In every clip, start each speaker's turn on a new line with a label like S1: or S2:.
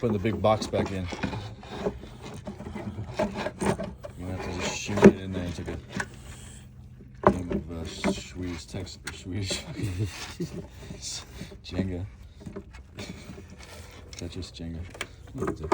S1: Putting the big box back in. You're gonna have to just shoot it in there and take a game of Swedish Jenga. Tetris Jenga.
S2: What's up?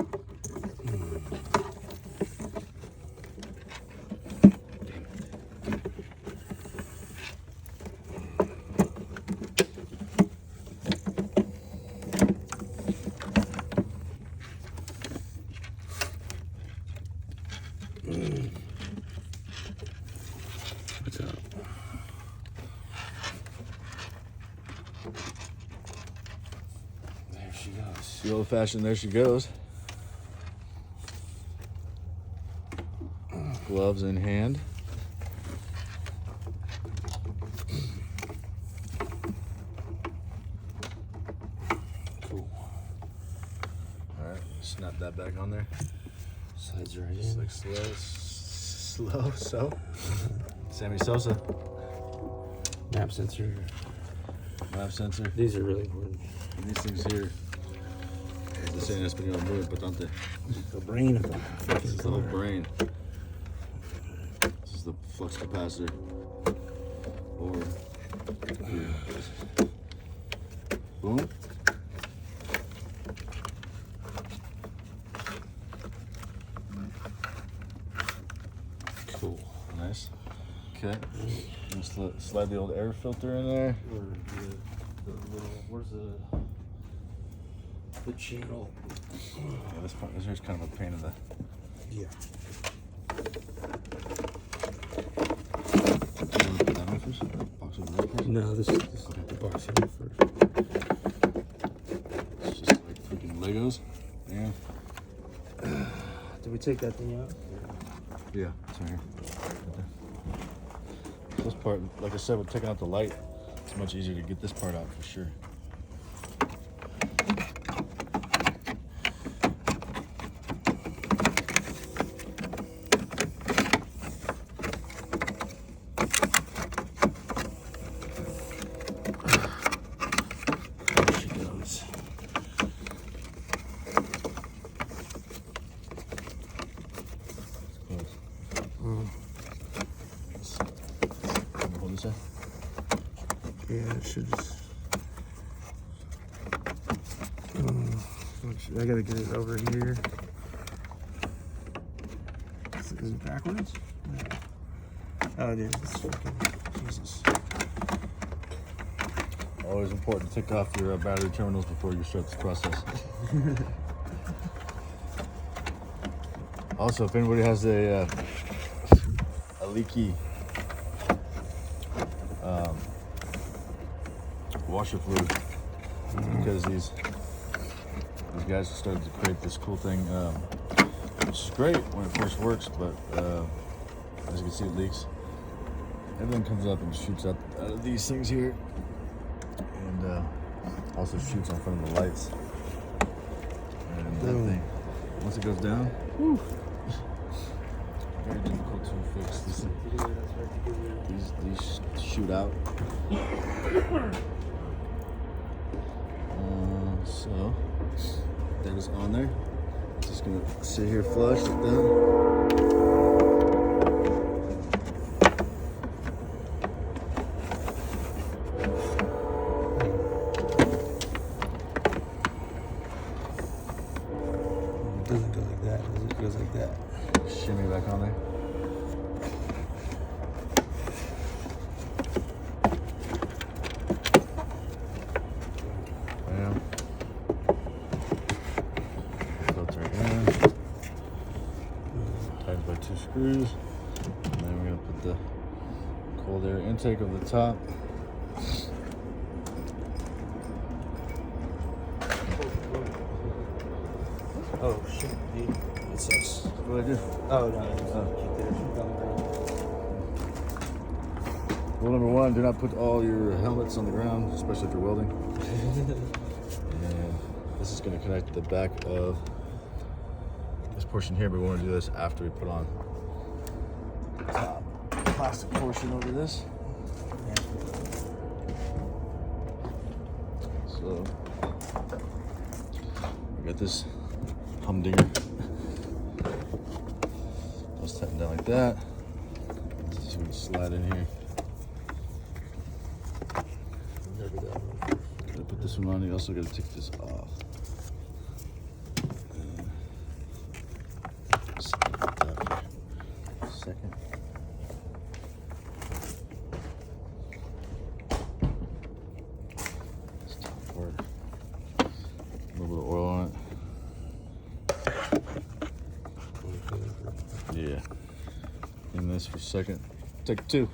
S1: There she goes. The old fashioned, there she goes. Gloves in hand.
S2: Cool.
S1: Alright, snap that back on there.
S2: Slides right
S1: Just
S2: in.
S1: like so. Sammy Sosa.
S2: Map sensor.
S1: Map sensor.
S2: These are really important.
S1: And these things here. This ain't español muy importante.
S2: The brain of the
S1: This is the whole brain. This is the flux capacitor. Or here. Boom.
S2: Cool.
S1: Nice. Okay. Just slide the old air filter in there.
S2: Or the little, where's the channel?
S1: Yeah, this here's kind of a pain in the.
S2: Yeah.
S1: That one first? Box of that first?
S2: No, this is the box here first.
S1: It's just like freaking Legos. Yeah.
S2: Did we take that thing out?
S1: Yeah, it's right here. Right there. This part, like I said, with taking out the light, it's much easier to get this part out for sure.
S2: There she goes.
S1: Hold this up.
S2: Yeah, it should just. I gotta get it over here. Is it backwards? No. Oh, it is. It's fucking Jesus.
S1: Always important to take off your battery terminals before you start this process. Also, if anybody has a leaky washer fluid, it's because these guys started to create this cool thing, which is great when it first works, but as you can see, it leaks. Everything comes up and shoots out of these things here, and also shoots on front of the lights. And that thing, once it goes down, whew, very difficult to fix. These shoot out. So that is on there. Just gonna sit here flush like that.
S2: It doesn't go like that. It goes like that.
S1: Shimmy back on there. Bam. Filter in. Tied by 2 screws. And then we're gonna put the cold air intake over the top.
S2: Oh shit, dude. It sucks.
S1: What do I do?
S2: Oh no.
S1: Rule number 1, do not put all your helmets on the ground, especially if you're welding. And this is going to connect to the back of this portion here, but we want to do this after we put on the top plastic portion over this. So we got this humdinger. Just tighten down like that. Just gonna slide in here. Gotta put this one on. You also gotta take this off. Second. This top part. A little bit of oil on it. Yeah. In this for second. Take two.